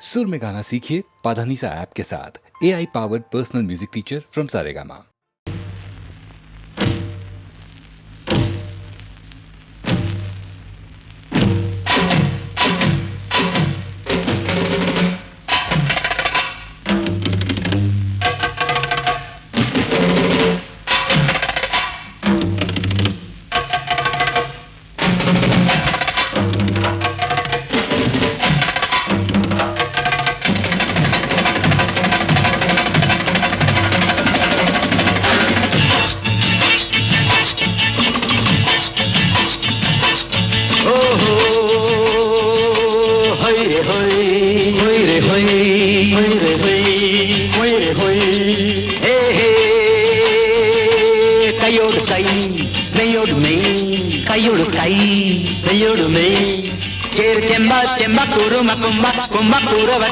सुर में गाना सीखिए पाधानीसा ऐप के साथ AI powered personal music teacher from Saregama.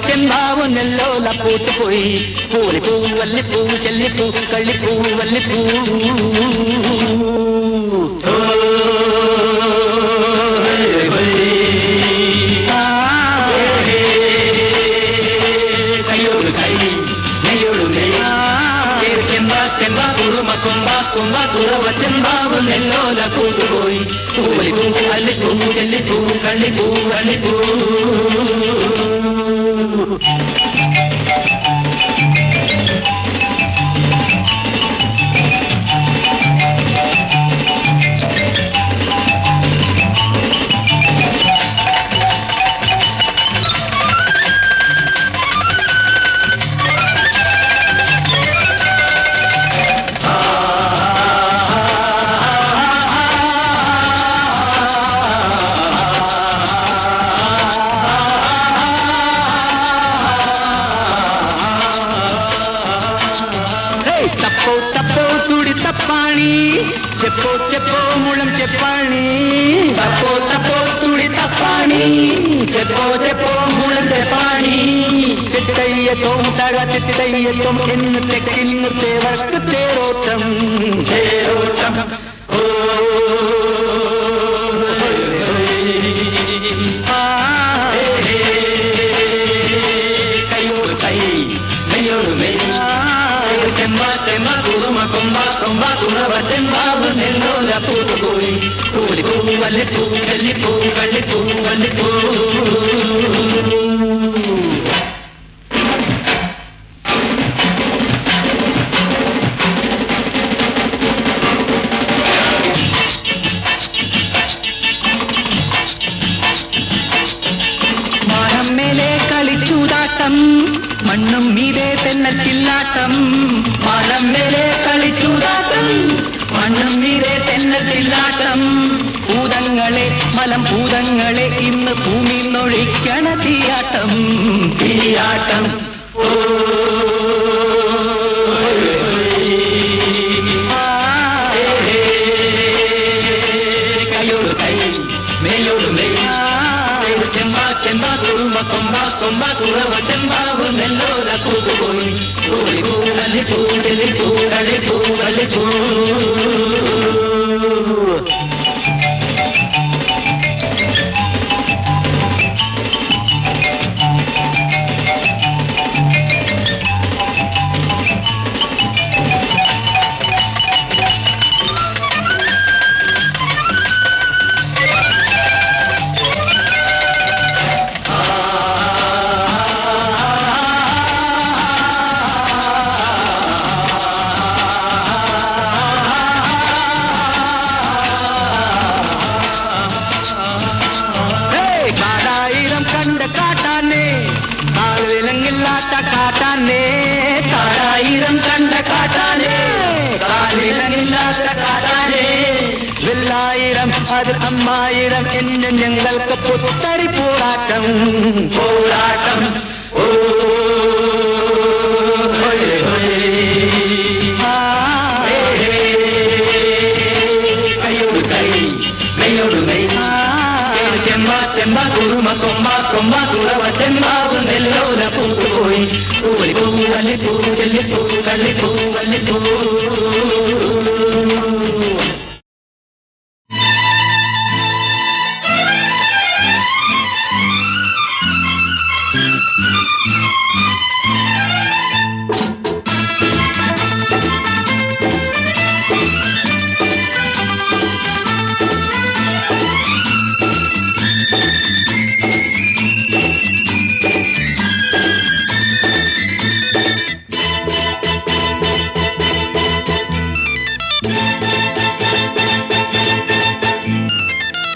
చెంబావు నెల్లోల పూటుపోయి పూలి పువ్వు వల్లి పువ్వు చెల్లి పువ్వు కళ్ళి పువ్వు వల్లి పువ్వు చెంబావు నెల్లోల పూటుపోయి పూలి పువ్వు అల్లి పువ్వు చెల్లి పువ్వు కళ్ళి పువ్వు వల్లి పువ్వు చెప్పో చెప్పో మూలం చెప్పాణి తప్పో తప్పో తుడి తప్పాణి చెప్పో చెప్పో మూలం చెప్పాణి చిట్టయ్యతో తగ చిట్టయ్యతో ఎన్ను తెక్కిన్ను తేవరకు తేరోటం తేరోటం ఓ కయ్యోడు కై మెయ్యోడు మెయ్య చెమ్మ కురుమ కుంభ కుంభ కురవ చెంబావు నెల్లోల పూటుపోయి పూలి పువ్వు వల్లి పువ్వు కల్లి పువ్వు కళ్ళి పువ్వు వల్లి మానం మేలే కలి చూదాటం మన్నం మీదే తెన్న చిల్లాటం മാനം മേലെ കളിച്ചൂടാട്ടം മണ്ണും നീരെ തെന്ന ചില്ലാട്ടം ഭൂതങ്ങളെ മലം ഭൂതങ്ങളെ ഇന്ന് ഭൂമി നൊഴിക്കണ തീയാട്ടം തീയാട്ടം ഓ കയ്യോട് കൈ മേയോട് മെയ് ചെമ്പാ ചെമ്പാ കുറുമ്പ കൊമ്പ കൊമ്പ കുറവ ചെമ്പാവ് നെല്ലോല കൂട്ടുപോയി പൂളി പൂളി പൂളി പൂളി പൂളി പൂ കാട്ടാനേ കാടായിരം കണ്ട കാട്ടാനേ കാലിലങ്ങില്ലാത്ത കാട്ടാനേ വെള്ളായിരം അത് അമ്മായിരം എന്ന് ഞങ്ങൾക്ക് പുത്തരി പോരാട്ടം പോരാട്ടം ഓ കയ്യോട് കൈ മെയ്യോട് മെയ് ചെമ്പ കുറുമ കൊമ്പ കൊമ്പ കുറവ ചെമ്പാവ് നെല്ലോല പൂട്ടുപോയി പൂളി പൂവ് വല്ലി പൂവ് ചെല്ലി പൂവ് കള്ളി പൂവ് വല്ലി പൂവ്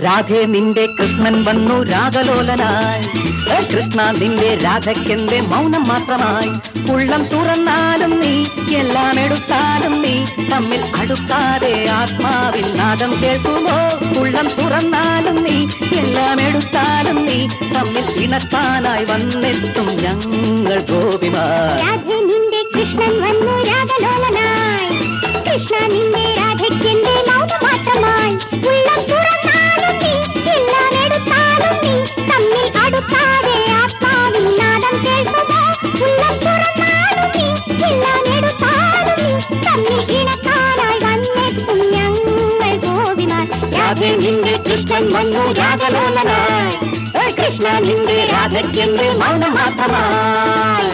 രാധേ നിന്റെ കൃഷ്ണൻ വന്നു രാഗലോലനായി, കൃഷ്ണ നിന്റെ രാധയ്ക്കെന്റെ മൗനം മാത്രമായി. ഉള്ളം തുറന്നാലും നീ എല്ലാം എടുത്താലും നീ തമ്മിൽ അടുക്കാതെ ആത്മാവിൽ നാദം കേൾക്കുമോ? ഉള്ളം തുറന്നാലും നീ എല്ലാം എടുത്താലും നീ തമ്മിൽ ഇണക്കാനായി വന്നെത്തും ഞങ്ങൾ ഗോപിമാർ. രാധേ നിന്റെ കൃഷ്ണൻ വന്നു രാഗലോലനായി, കൃഷ്ണ നിന്റെ രാധയ്ക്കെന്റെ മൗനം മാത്രമായി. ഉള്ളം തുറന്നാലും നീ എല്ലാം എടുത്താലും നീ തമ്മിൽ അടുക്കാതെ ആത്മാവിൽ നാദം കേൾക്കുമോ? ഉള്ളം തുറന്നാലും നീ എല്ലാം എടുത്താലും നീ തമ്മിൽ ഇണക്കാനായി വന്നെത്തും ഞങ്ങൾ ഗോപിമാർ. രാധേ നിന്റെ കൃഷ്ണൻ വന്നു രാഗലോലനായി, കൃഷ്ണ നിന്റെ രാധയ്ക്കെന്റെ മൗനം മാത്രമായി.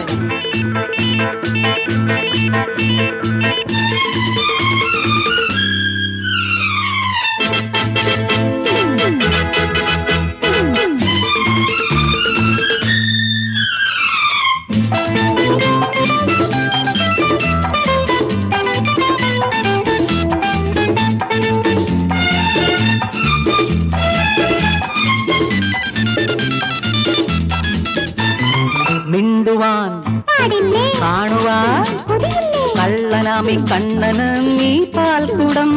മിണ്ടുവാൻ പാടില്ലേ കാണുവാൻ കൊതിയില്ലേ കള്ളനാമി കണ്ണന് നീ പാൽക്കുടം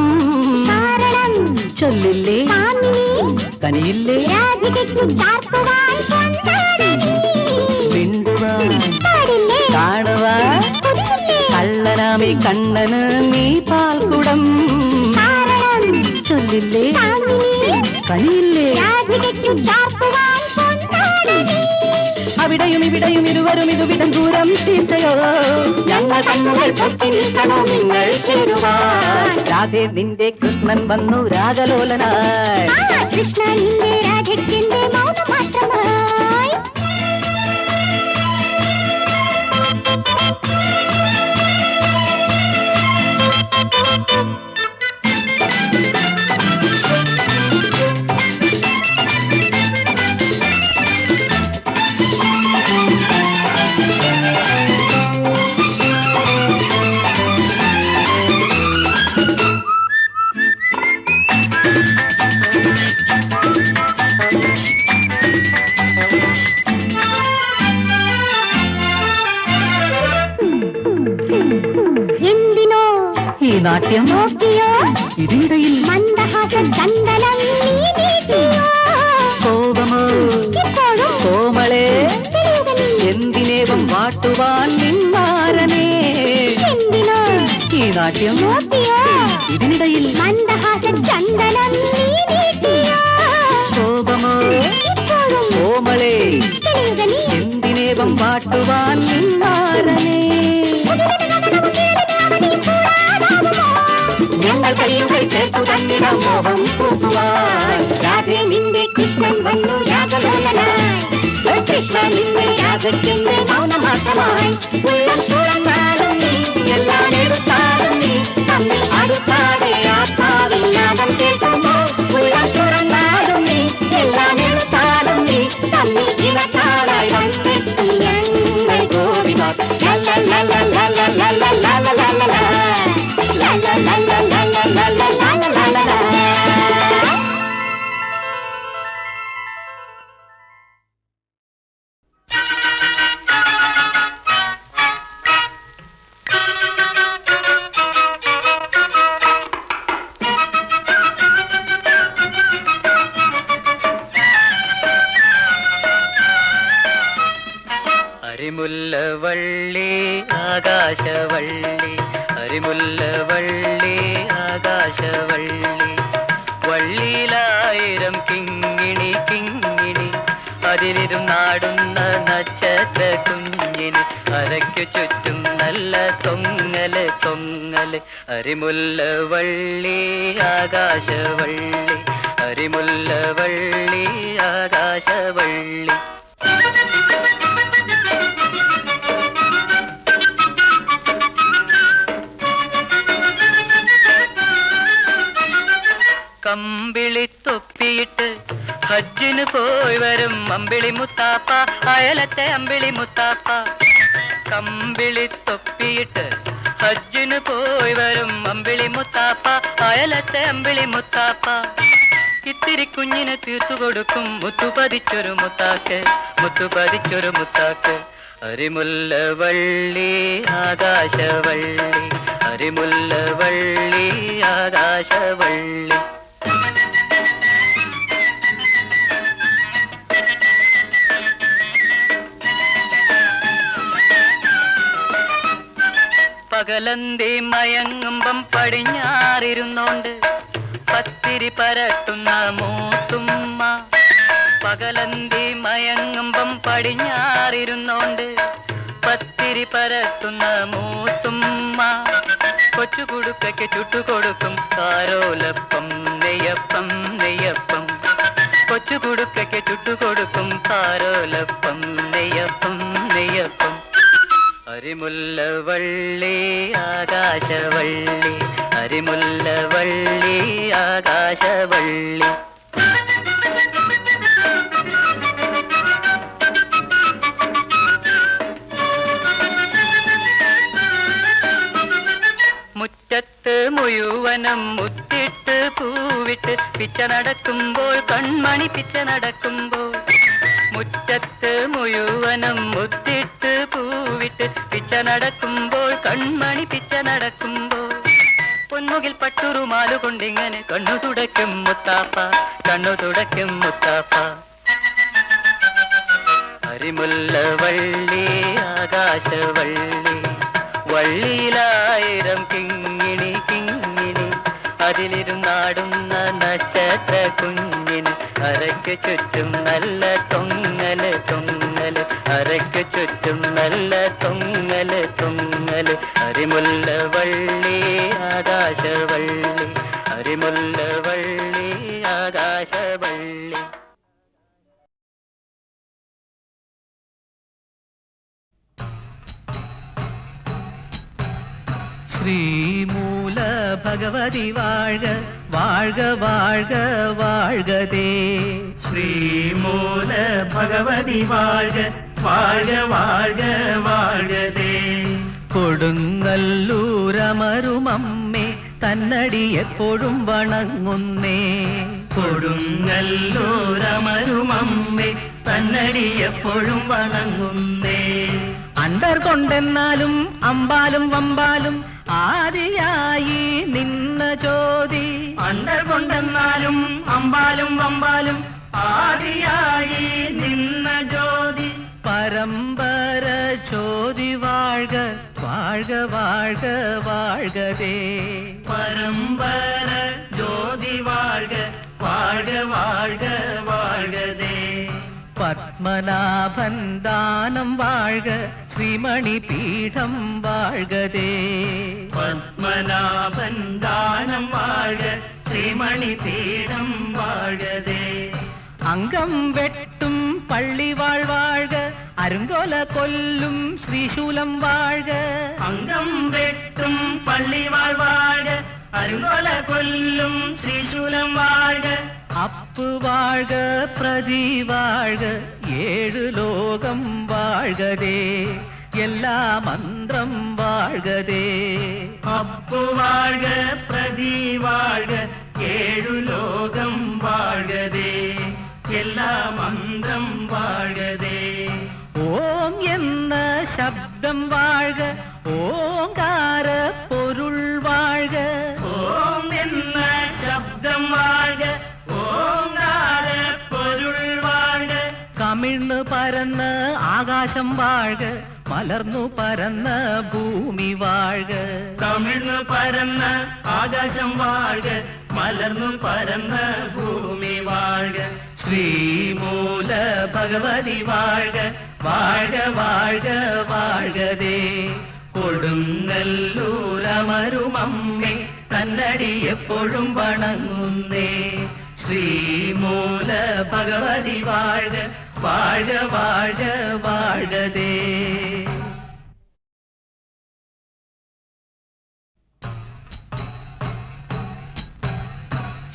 കാരണം ചൊല്ലില്ലേ കാമിനി കനിയില്ലേ രാധികയ്ക്കു ചാർത്തുവാൻ കൊണ്ടാടി നീ. മിണ്ടുവാൻ പാടില്ലേ കാണുവാൻ കൊതിയില്ലേ കള്ളനാമി കണ്ണന് നീ പാൽക്കുടം കാരണം ചൊല്ലില്ലേ കാമിനി കനിയില്ലേ രാധികയ്ക്കു ചാർത്തുവാൻ കൊണ്ടാടി നീ. അവിടെയും ഇവിടെയും ഇരുവരും ഇതുവിധം ദൂരം ചീത്തയോ ഞങ്ങൾ കണ്ണുകൾ പൊത്തി നിൽക്കണോ നിങ്ങൾ ചേരുവാൻ. രാധേ നിന്റെ കൃഷ്ണൻ വന്നു രാഗലോലനായി, ആ കൃഷ്ണ നിന്റെ രാധയ്ക്കെന്റെ മൗനം മാത്രമായി. എന്തിനോ ഈ നാട്യം നോക്കിയോ ഇതിനിടയിൽ മന്ദഹാസ ചന്ദനം നീ നീട്ടിയോ? കോപമോ ഇപ്പോഴും കോമളെ തെളിയുക നീ. എന്തിനേവം വാട്ടുവാൻ നിന്മാരനേ. എന്തിനോ ഈ നാട്യം നോക്കിയോ ഇതിനിടയിൽ മന്ദഹാസ ചന്ദനം നീ നീട്ടിയോ? കോപമോ ഇപ്പോഴും കോമളെ തെളിയുക നീ. എന്തിനേവം വാട്ടുവാൻ നിന്മാരനേ. ഞങ്ങൾ കൈകൾ ചേർത്തു തന്നിടം മോഹം കൂട്ടുവാൻ. രാധേ നിന്റെ കൃഷ്ണൻ വന്നു രാഗലോലനായി, കൃഷ്ണ നിന്റെ രാധയ്ക്കെന്റെ മൗനം മാത്രമായി. ഉള്ളം തുറന്നാലും നീ എല്ലാം എടുത്താലും നീ തമ്മിൽ അടുക്കാതെ ആത്മാവിൽ നാദം കേൾക്കുമോ? ഉള്ളം തുറന്നാലും നീ എല്ലാം എടുത്താലും നീ തമ്മിൽ ഇണക്കാനായി വന്നെത്തും ഞങ്ങൾ ഗോപിമാർ. അരിമുല്ലവള്ളി ആകാശവള്ളി, അരിമുല്ലവള്ളി ആകാശവള്ളി, വള്ളിയിലായിരം കിങ്ങിണി കിങ്ങിണി, അതിലിരുന്നാടുന്ന നക്ഷത്ര കുഞ്ഞിന് അരയ്ക്കു ചുറ്റും നല്ല തൊങ്ങല് തൊങ്ങല്. അരിമുല്ലവള്ളി ആകാശവള്ളി, അരിമുല്ലവള്ളി ആകാശവള്ളി. പോയി വരും അമ്പിളി മുത്താപ്പ, അയലത്തെ അമ്പിളി മുത്താപ്പ. കമ്പിളി തൊപ്പിയിട്ട് ഹജ്ജിന് പോയി വരും അമ്പിളി മുത്താപ്പ, അയലത്തെ അമ്പിളി മുത്താപ്പ. ഇത്തിരി കുഞ്ഞിനെ തീർത്തു കൊടുക്കും മുത്തുപതിച്ചൊരു മുത്താക്ക്, മുത്തുപതിച്ചൊരു മുത്താക്ക്. അരിമുല്ലവള്ളി ആകാശവള്ളി, അരിമുല്ലവള്ളി ആകാശവള്ളി. പകലന്തി മയങ്ങുമ്പം പടിഞ്ഞാറിരുന്നോണ്ട് പത്തിരി പരട്ടുന്ന മൂത്തുമ്മ. പകലന്തി മയങ്ങുമ്പം പടിഞ്ഞാറിരുന്നോണ്ട് പത്തിരി പരത്തുന്ന മൂത്തുമ്മ. കൊച്ചുകുടുക്കയ്ക്ക് ചുട്ടുകൊടുക്കും കാരോലപ്പം നെയ്യപ്പം നെയ്യപ്പം. കൊച്ചുകുടുക്കയ്ക്ക് ചുട്ടുകൊടുക്കും കാരോലപ്പം നെയ്യപ്പം നെയ്യപ്പം. അരിമുല്ലവള്ളി ആകാശവള്ളി, അരിമുല്ലവള്ളി ആകാശവള്ളി. മുറ്റത്ത് മുഴുവനും മുത്തിട്ട് പൂവിട്ട് പിച്ച നടക്കുമ്പോൾ കൺമണി പിച്ച നടക്കുമ്പോൾ. മുറ്റത്ത് മുഴുവനും മുത്തിട്ട് പൂവിട്ട് പിച്ച നടക്കുമ്പോൾ കൺമണി പിച്ച നടക്കുമ്പോൾ. പൊന്മുകിൽ പട്ടുറുമാലു കൊണ്ടിങ്ങനെ കണ്ണു തുടയ്ക്കും മുത്താപ്പ, കണ്ണു തുടയ്ക്കും മുത്താപ്പ. അരിമുല്ലവള്ളി ആകാശവള്ളി, വള്ളിയിലായിരം കിങ്ങിണി കിങ്ങിണി. അതിലിരുന്നാടുന്ന നക്ഷത്ര കുഞ്ഞിന് അരയ്ക്ക് ചുറ്റും നല്ല തൊങ്ങല് തൊങ്ങല്, അരയ്ക്ക് ചുറ്റും നല്ല തൊങ്ങല് തൊങ്ങല്. അരിമുല്ലവള്ളി ആകാശവള്ളി, അരിമുല്ലവള്ളി ആകാശവള്ളി. ശ്രീമൂല ഭഗവതി വാഴ്ക, വാഴ്ക വാഴ്ക വാഴ്കതേ. ശ്രീമൂല ഭഗവതി വാഴ്ക, വാഴ്ക വാഴ്ക വാഴ്കതേ. കൊടുങ്ങല്ലൂരമരുമമ്മേ തന്നടി എപ്പോഴും വണങ്ങുന്നേ. കൊടുങ്ങല്ലൂരമരുമമ്മേ തന്നടി എപ്പോഴും വണങ്ങുന്നേ. അണ്ടർ കൊണ്ടെന്നാലും അമ്പാലും വമ്പാലും ആദിയായി നിന്ന ജ്യോതി. അണ്ടർ കൊണ്ടെന്നാലും അമ്പാലും വമ്പാലും ആദിയായി നിന്ന ജ്യോതി. പരമ്പര ജ്യോതി വാഴ്ക, വാഴ്ക വാഴ്ക വാഴ്കതേ. പരമ്പര ജ്യോതി വാഴ്ക, വാഴ്ക വാഴ്ക വാഴ്കതേ. പത്മനാഭൻ ദാനം വാഴ്ക, ശ്രീമണി പീഠം വാഴ്കതേ. പത്മനാഭൻ ദാനം വാഴ്ക, ശ്രീമണി പീഠം വാഴ്കതേ. അംഗം വെട്ടും പള്ളി വാഴ്വാഴ്ക, അരുങ്കോല കൊല്ലും ശ്രീശൂലം വാഴ്ക. അംഗം വെട്ടും പള്ളി വാഴ്വാഴ്ക, അരുങ്കോല കൊല്ലും ശ്രീശൂലം വാഴ്ക. അപ്പ് വാഴ്ക പ്രതി വാഴ്ക, ഏഴു ലോകം വാഴ്കതേ. എല്ലാ മന്ത്രം വാഴ്കതേ. അപ്പു വാഴ്ക പ്രതി വാഴ്ക, ഏഴു ലോകം വാഴ്കതേ. എല്ലാ മന്ത്രം വാഴ്കതേ. ഓം എന്ന ശബ്ദം വാഴ്ക, ഓങ്കാര പൊരുൾ വാഴ്ക. ഓം എന്ന ശബ്ദം വാഴ്ക, ഓങ്കാര പൊരുൾ വാഴ്ക. കമിഴ്ന്നു പരന്ന് ആകാശം വാഴ്ക, മലർന്നു പരന്ന ഭൂമി വാഴ്ക. കമിഴ്ന്നു പരന്ന ആകാശം വാഴ്ക, മലർന്നു പരന്ന ഭൂമി വാഴ്ക. ശ്രീമൂല ഭഗവതി വാഴ്ക, വാഴ്ക വാഴ്ക വാഴ്കതേ. കൊടുങ്ങല്ലൂരമരുമമ്മേ തന്നടി എപ്പോഴും വണങ്ങുന്നേ. ശ്രീമൂല ഭഗവതി വാഴ്ക, വാഴ്ക വാഴ്ക വാഴ്കതേ.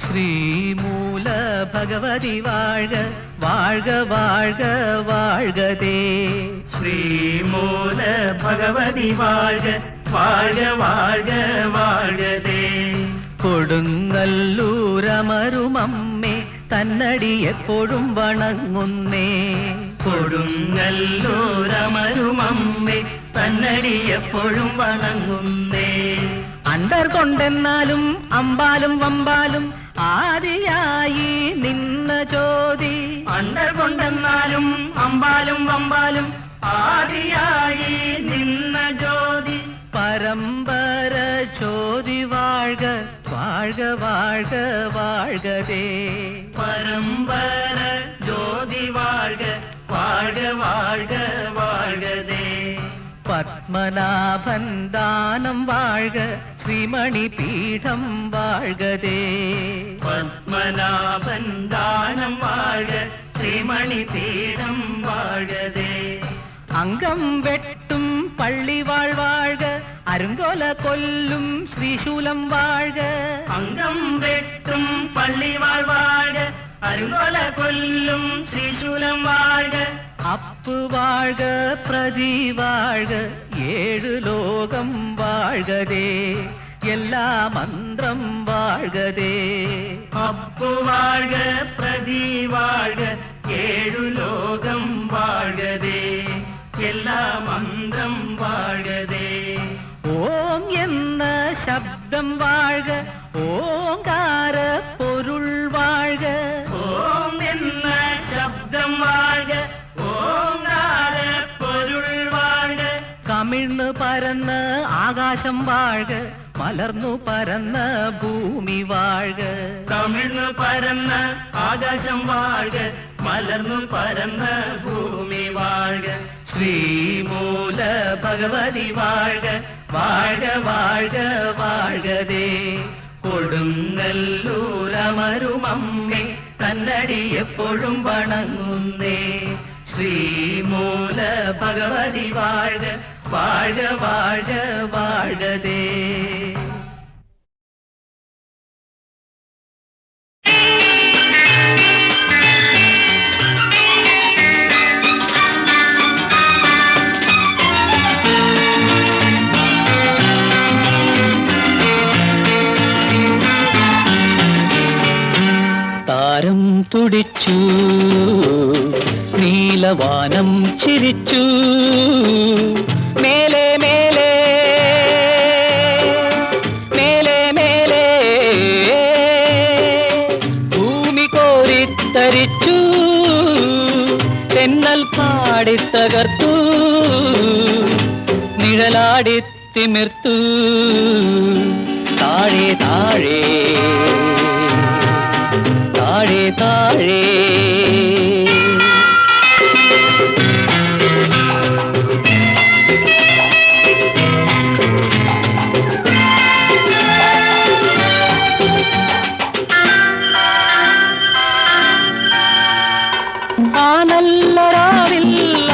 ശ്രീമൂല ഭഗവതി വാഴ്ക വാഴ്ക വാഴ്ക വാഴ്കതേ ശ്രീമൂല ഭഗവതി വാഴ്ക വാഴ്ക വാഴ്ക വാഴ്കതേ കൊടുങ്ങല്ലൂരമരുമമ്മേ തന്നടി എപ്പോഴും വണങ്ങുന്നേ കൊടുങ്ങല്ലൂരമരുമമ്മേ തന്നടി എപ്പോഴും വണങ്ങുന്നേ അണ്ടർ കൊണ്ടെന്നാലും അമ്പാലും വമ്പാലും ആദിയായി നിന്ന ജ്യോതി അണ്ടർ കൊണ്ടെന്നാലും അമ്പാലും വമ്പാലും ആദിയായി നിന്ന ജ്യോതി പരമ്പര ജ്യോതി വാഴ്ക വാഴ്ക വാഴ്ക വാഴ്കതേ പരമ്പര ജ്യോതി വാഴ്ക വാഴ്ക വാഴ്ക വാഴ്കതേ പത്മനാഭൻ ദാനം വാഴ്ക ശ്രീമണി പീഠം വാഴ്കതേ പത്മനാഭൻ ദാനം വാഴ്ക ശ്രീമണി പീഠം വാഴ്കതേ അംഗം വെട്ടും പള്ളി വാഴ്ക അരുങ്കോല കൊല്ലും ശ്രീശൂലം വാഴ്ക അംഗം വെട്ടും പള്ളി വാഴ്ക അരുങ്കോല കൊല്ലും ശ്രീശൂലം വാഴ്ക അപ്പ് വാഴ്ക പ്രതി വാഴ്ക ഏഴു ലോകം വാഴ്കതേ എല്ലാ മന്ത്രം വാഴ്കതേ അപ്പ് വാഴ്ക പ്രതി വാഴ്ക ഏഴു ലോകം വാഴ്കതേ എല്ലാ മന്ത്രം വാഴ്കതേ ഓം എന്ന ശബ്ദം വാഴ്ക ഓങ്കാര പൊരുൾ വാഴ്ക ഓം എന്ന ശബ്ദം വാഴ്ക ഓങ്കാര പൊരുൾ വാഴ്ക കമിഴ്ന്നു പരന്ന് ആകാശം വാഴ്ക മലർന്നു പരന്ന ഭൂമി വാഴ്ക കമിഴ്ന്നു പരന്ന ആകാശം വാഴ്ക മലർന്നു പരന്ന ഭൂമി വാഴ്ക ശ്രീമൂല ഭഗവതി വാഴ്ക വാഴ്ക വാഴ്ക വാഴ്കതേ കൊടുങ്ങല്ലൂരമരുമമ്മേ തന്നടി എപ്പോഴും വണങ്ങുന്നേ ശ്രീമൂല ഭഗവതി വാഴ്ക വാഴ്ക വാഴ്ക വാഴ്കതേ താരം തുടിച്ചു നീലവാനം ചിരിച്ചു മേലെ മേലെ മേലെ മേലെ ഭൂമി കോരിത്തരിച്ചു തെന്നൽ പാടിത്തകർത്തു നിഴലാടിത്തിമിർത്തു താഴെ താഴെ താഴെ താഴെ ആ നല്ല രാവിൽ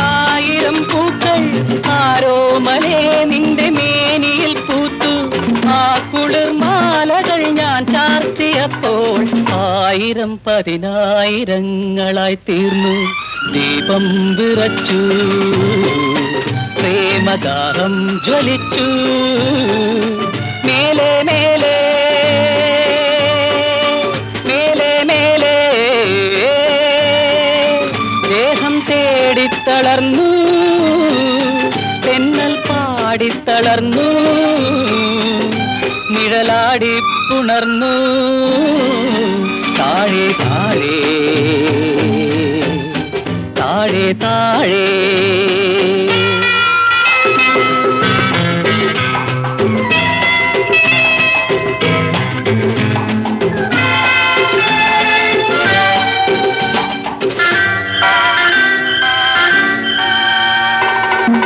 ആയിരം പൂക്കൾ ആരോമലേ നിന്റെ മേനിയിൽ പൂത്തു ആ കുളിർമാലകൾ ഞാൻ ചാർത്തിയപ്പോൾ ആയിരം പതിനായിരങ്ങളായി തീർന്നു ദീപം വിറച്ചു പ്രേമദാഹം ജ്വലിച്ചു മേലെ മേലെ മേലെ മേലെ ദേഹം തേടിത്തളർന്നു തെന്നൽ പാടിത്തളർന്നു നിഴലാടി പുണർന്നു താഴെ താഴെ താഴെ താഴെ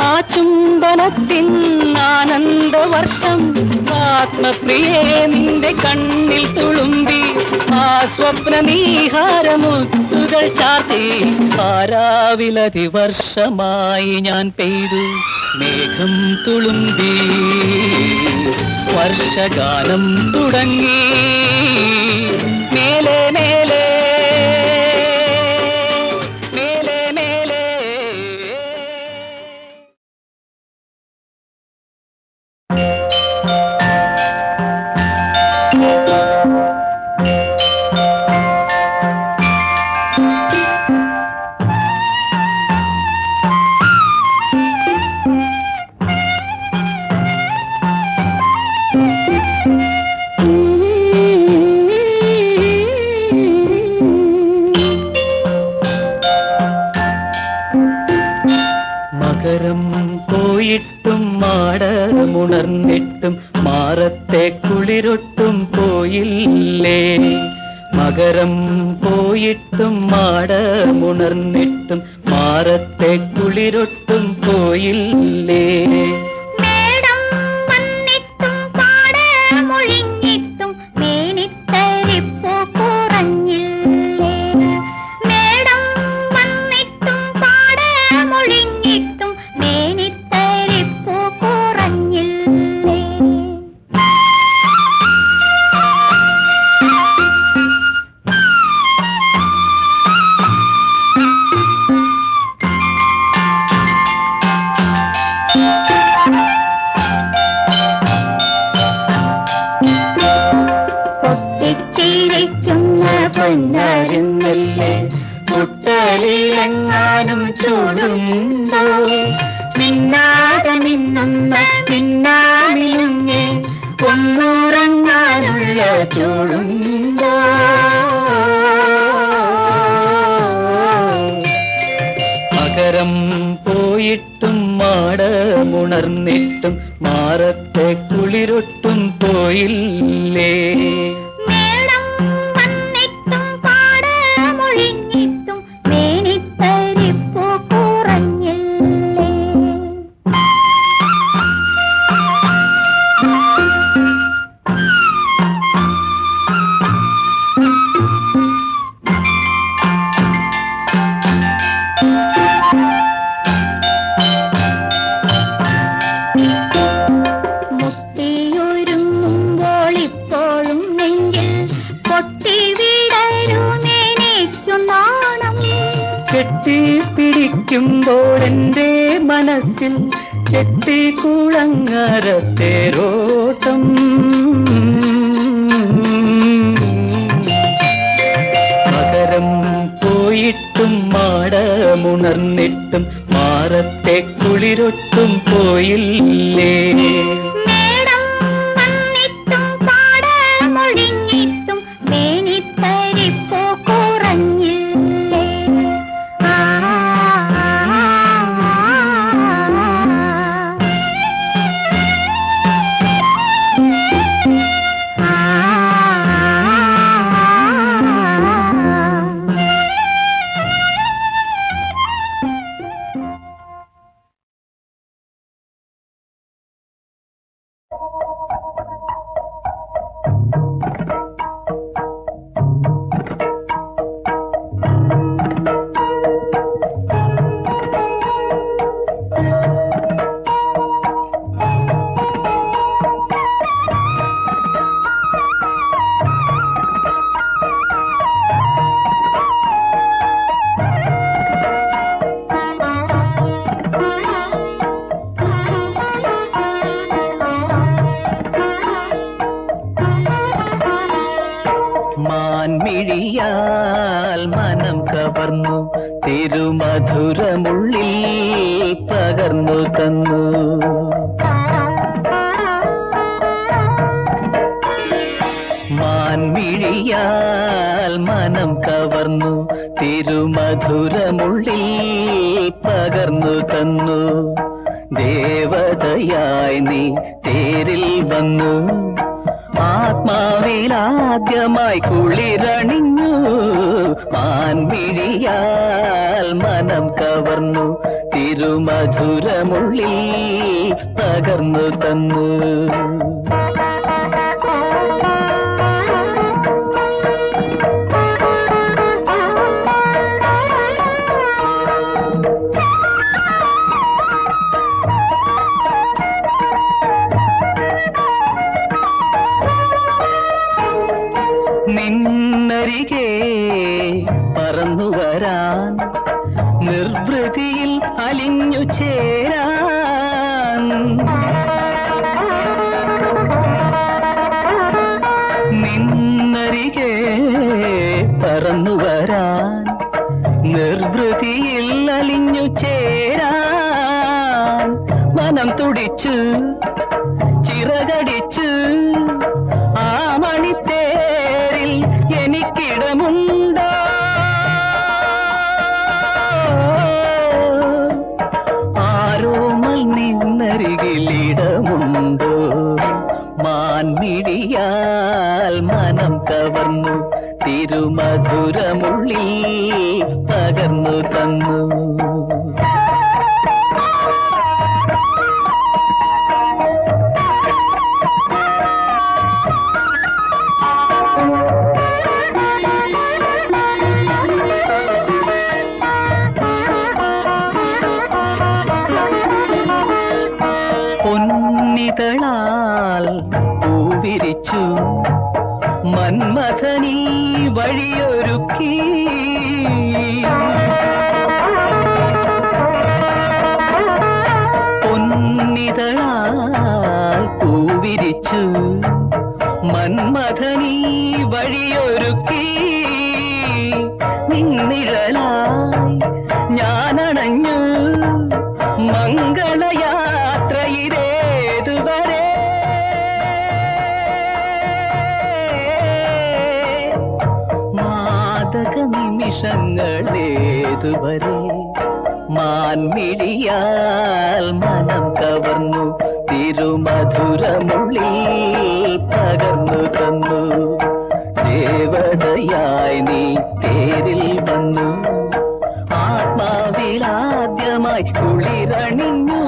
ആ ചുംബനത്തിൻ ആനന്ദവർഷം ആത്മപ്രിയേ നിന്റെ കണ്ണിൽ തുളുമ്പി ആ സ്വപ്ന നീഹാരമുത്തുകൾ ചാർത്തി ആരാവിലതി വർഷമായി ഞാൻ പെയ്തു മേഘം തുളുമ്പി വർഷഗാനം തുടങ്ങി മേലെ മേലെ മകരം പോയിട്ടും മാടമുണർന്നിട്ടും മാറത്തെ കുളിരൊട്ടും പോയില്ലേ. മകരം പോയിട്ടും മാടമുണർന്നിട്ടും മാറത്തെ കുളിരൊട്ടും പോയില്ലേ. മേടം വന്നിട്ടും പാടമൊഴിഞ്ഞിട്ടും മേനിത്തരിപ്പൂ കുറഞ്ഞില്ലേ. മേടം വന്നിട്ടും പാടമൊഴിഞ്ഞിട്ടും മേനിത്തരിപ്പൂ കുറഞ്ഞില്ലേ. പൊട്ടിച്ചിരിക്കുന്ന പൊന്നാരുന്നല്ലേ മുട്ടലിലെങ്ങാനും ചൂടുണ്ടോ. മിന്നാതെ മിന്നുന്ന മിന്നാമിനുങ്ങേ ഒന്നുറങ്ങാനുള്ള ചൂടുണ്ടോ. മകരം പോയിട്ടും മാടമുണർന്നിട്ടും മാറത്തെ കുളിരൊട്ടും പോയില്ലേ. മേടം വന്നിട്ടും പാടമൊഴിഞ്ഞിട്ടും മേനിത്തരിപ്പൂ കുറഞ്ഞില്ലേ. മുത്തിയൊരുങ്ങുമ്പോൾ ഇപ്പോഴും നെഞ്ചിൽ പൊട്ടി വീടരുന്നെനിക്കും നാണം. കെട്ടിപ്പിടിക്കുമ്പോൾ എന്റെ മനസ്സിൽ കെട്ടിക്കുളങ്ങര തേരോട്ടം. മകരം പോയിട്ടും മാടമുണർന്നിട്ടും മാറത്തെ കുളിരൊട്ടും പോയില്ലേ. മേടം വന്നിട്ടും പാടമൊഴിഞ്ഞിട്ടും മേനിത്തരിപ്പൂ കുറഞ്ഞില്ലേ. ആ മാൻമിഴിയാൽ മനം കവർന്നു തിരുമധുരമുള്ളിൽ പകർന്നു തന്നു. മാൻമിഴിയാൽ മനം കവർന്നു തിരുമധുരമുള്ളിൽ പകർന്നു തന്നു. ദേവതയായി നീ തേരിൽ വന്നു ആത്മാവിലാദ്യമായി കുളിരണിഞ്ഞു. മാൻമിഴിയാൽ മനം കവർന്നു തിരുമധുരമുള്ളിൽ പകർന്നു തന്നു. നിന്നരികെ പറന്നു വരാൻ നിർവൃതിയിൽ അലിഞ്ഞു ചേരാൻ. നിന്നരികെ പറന്നു വരാൻ നിർവൃതിയിൽ അലിഞ്ഞു ചേരാൻ. മനം തുടിച്ചു ചിറകടിച്ചു ആ മണിത്തേരിൽ എനിക്കിടമുണ്ടോ. ആരോ മനസ്സിലിടമുണ്ടോ മാൻമിഴിയാൽ മനം കവർന്നു തിരുമധുരമുള്ളി പകർന്നു തന്നു പൊന്നിതളാൽ പൂവിരിച്ചു മന്മഥനീ വഴിയൊരുക്കി പൊന്നിതളാൽ പൂവിരിച്ചു മന്മഥനീ വഴിയൊരുക്കി നിന്നിഴലായി ഞാനണഞ്ഞു മംഗളയാത്രയിതേതുവരെ മാദക നിമിഷങ്ങളേതുവരെ മാൻമിഴിയാൽ മനം കവർന്നു തിരുമധുരമുള്ളി പകർന്നു തന്നു ദേവതയായി നീ തേരിൽ വന്നു ആത്മാവിലാദ്യമായി കുളിരണിഞ്ഞു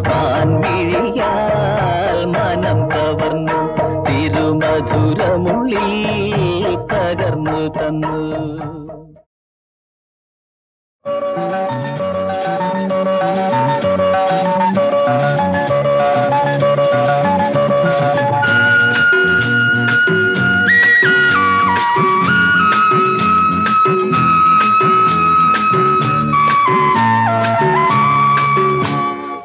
മാൻമിഴിയാൽ മനം കവർന്നു തിരുമധുരമുള്ളി പകർന്നു തന്നു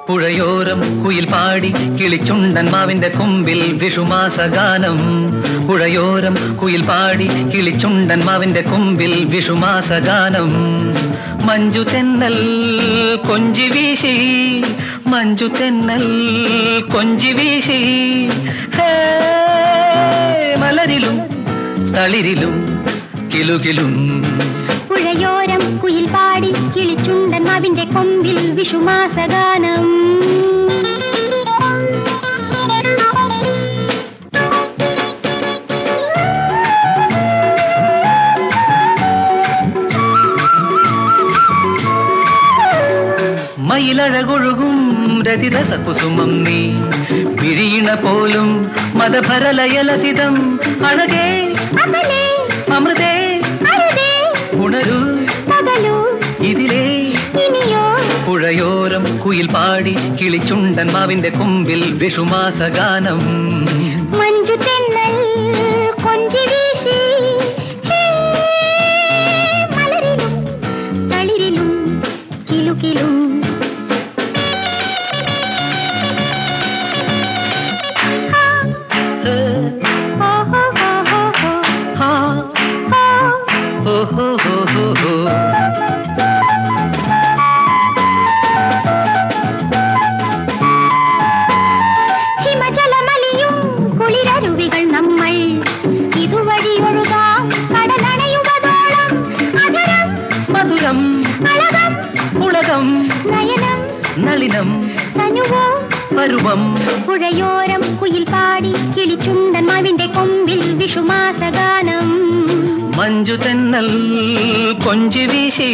പുഴയോരം കുയിൽ പാടി കിളിച്ചുണ്ടൻ മാവിന്റെ കൊമ്പിൽ വിഷുമാസഗാനം പുഴയോരം കുയിൽ പാടി കിളിച്ചുണ്ടൻ മാവിന്റെ കൊമ്പിൽ വിഷുമാസഗാനം മഞ്ജു തെന്നൽ കൊഞ്ചി വീശി മഞ്ജു തെന്നൽ കൊഞ്ചി വീശി ഹേ മലരിലും തളിരിലും കിലുകിലും പുഴയോരം കുയിൽ പാടി കിളിച്ചുണ്ടൻ മാവിന്റെ കൊമ്പിൽ വിഷുമാസഗാനം മയിലഴകൊഴുകും രതിരസ കുസുമം നീ വിരീണ പോലും മതഭരലയലസിതം അഴകേ അമൃതേ ഉണരൂ ഇതിലേ പുഴയോരം കുയിൽ പാടി കിളിച്ചുണ്ടൻ മാവിന്റെ കൊമ്പിൽ വിഷുമാസഗാനം മഞ്ജു തെന്നൽ കൊഞ്ചി വീശി മലരിലും തളിരിലും കിലുകിലും ഹിമജലമലിയും കുളിരരുവികൾ നമ്മൾ ഇതുവഴി ഒഴുകാം കടലണയുവതോളം അധരം മധുരം അളകം ഉലകം നയനം നളിനം തനുവോ പരുവം പുഴയോരം കുയിൽ പാടി കിളിച്ചുണ്ടൻ മാവിന്റെ കൊമ്പിൽ വിഷുമാസഗാനം മഞ്ജു തെന്നൽ കൊഞ്ചി വീശി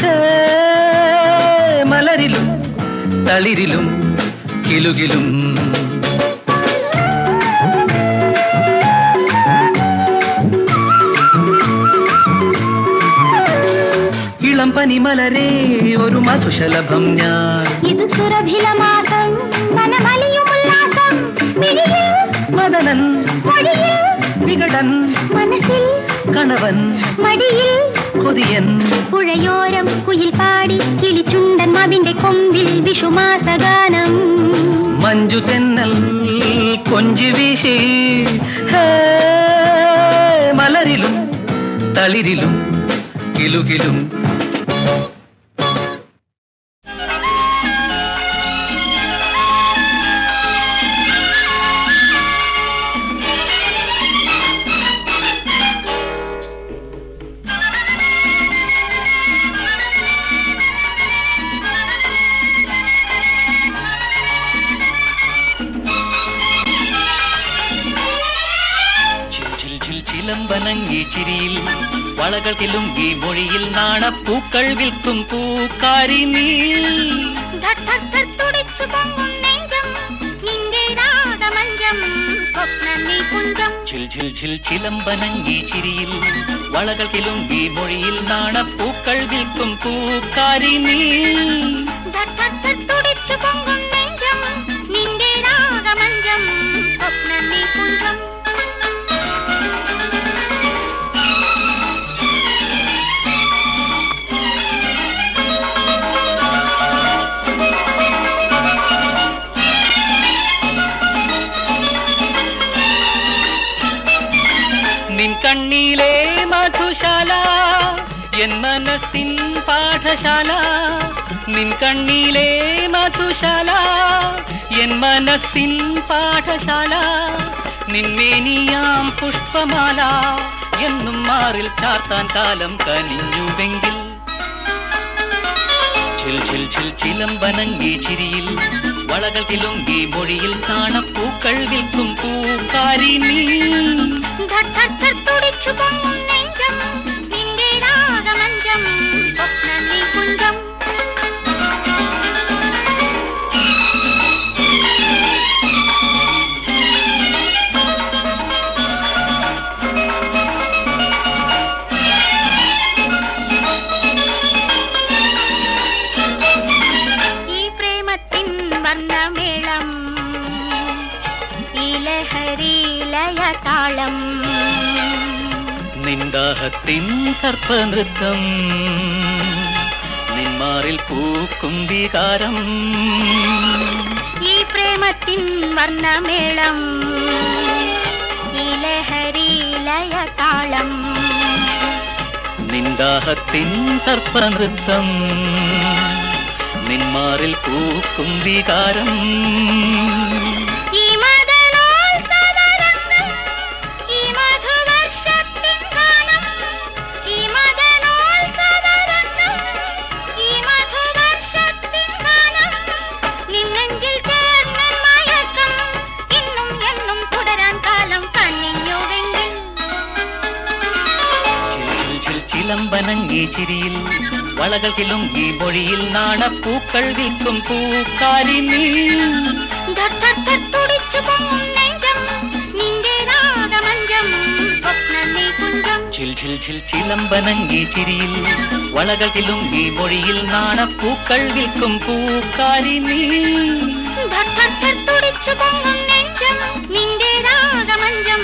ഹേ മലരിലും തളിരിലും കിലുകിലും ഇളം പനിമലരേ ഒരു മധുശലഭം ഞാൻ ഇത് സുരഭിലമാസം വനമലിയും ഉല്ലാസം മിഴിയിൽ മദനൻ മൊഴിയിൽ വികടൻ മനസ്സിൽ കണവൻ മടിയിൽ കൊതിയൻ പുഴയോരം കുയിൽ പാടി കിളിച്ചുണ്ടൻ മാവിന്റെ കൊമ്പിൽ വിഷുമാസഗാനം മഞ്ജു തെന്നൽ കൊഞ്ചി വീശി ഹേ മലരിലും തളിരിലും കിലുകിലും ചിലമ്പനങ്ങി ചിരിയിൽ വളകൾ കിലുങ്കി മൊഴിയിൽ നാണപ്പൂക്കൾ വിൽക്കും പൂക്കാരി നീ. തുടിച്ചു പൊങ്ങും നെഞ്ചം നിന്റെ രാഗമഞ്ചം സ്വപ്നനീ കുഞ്ചം. ഝിൽ ഝിൽ ഝിൽ ചിലമ്പനങ്ങി ചിരിയിൽ വളകൾ കിലുങ്കി മൊഴിയിൽ നാണപ്പൂക്കൾ വിൽക്കും പൂക്കാരി നീ. തുടിച്ചു പൊങ്ങും നെഞ്ചം നിന്റെ രാഗമഞ്ചം സ്വപ്നനീ കുഞ്ചം. നിൻ കണ്ണിലെ മധുശാല എൻ മനസ്സിൻ പാഠശാല. നിൻ കണ്ണിലെ മധുശാല എൻ മനസ്സിൻ പാഠശാല. നിന്മേനിയാം പുഷ്പമാല എന്നും മാറിൽ ചാർത്താൻ കാലം കനിഞ്ഞുവെങ്കിൽ. ഝിൽ ഝിൽ ഝിൽ ചിലമ്പനങ്ങി ചിരിയിൽ വളകൾ കിലുങ്കി മൊഴിയിൽ കാണപ്പൂക്കൾ വിൽക്കും പൂക്കാരി നീ. തുടിച്ചു പൊങ്ങും നെഞ്ചം നിന്റെ രാഗമഞ്ചം സ്വപ്നനീ കുഞ്ചം. ഈ പ്രേമത്തിൻ വർണ്ണമേളം ഈ ലഹരിലയ താളം. നിന്ദാഹത്തിൻ സർപ്പനൃത്തം നിന്മാറിൽ പൂക്കും വികാരം. ഈ പ്രേമത്തിൻ വർണ്ണമേളം ഈ ലഹരിലയ താളം. നിന്ദാഹത്തിൻ സർപ്പനൃത്തം നിന്മാറിൽ പൂക്കും വികാരം. ഈ മദനോത്സവരംഗം ഈ മധുവർഷത്തിൻ ഗാനം. ഈ മദനോത്സവരംഗം ഈ മധുവർഷത്തിൻ ഗാനം. നിന്നെങ്കിൽ ചേർന്നൻ മയക്കം ഇന്നും എന്നും തുടരാൻ കാലം കനിഞ്ഞുവെങ്കിൽ. ഝിൽ ഝിൽ ചിലമ്പനങ്ങി ചിരിയിൽ വളകൾ കിലുങ്കി മൊഴിയിൽ നാണപ്പൂക്കൾ വിൽക്കും പൂക്കാരി നീ. തുടിച്ചു പൊങ്ങും നെഞ്ചം നിന്റെ രാഗമഞ്ചം സ്വപ്നനീ കുഞ്ചം. ഝിൽ ഝിൽ ഝിൽ ചിലമ്പനങ്ങി ചിരിയിൽ വളകൾ കിലുങ്കി മൊഴിയിൽ നാണപ്പൂക്കൾ വിൽക്കും പൂക്കാരി നീ. തുടിച്ചു പൊങ്ങും നെഞ്ചം നിന്റെ രാഗമഞ്ചം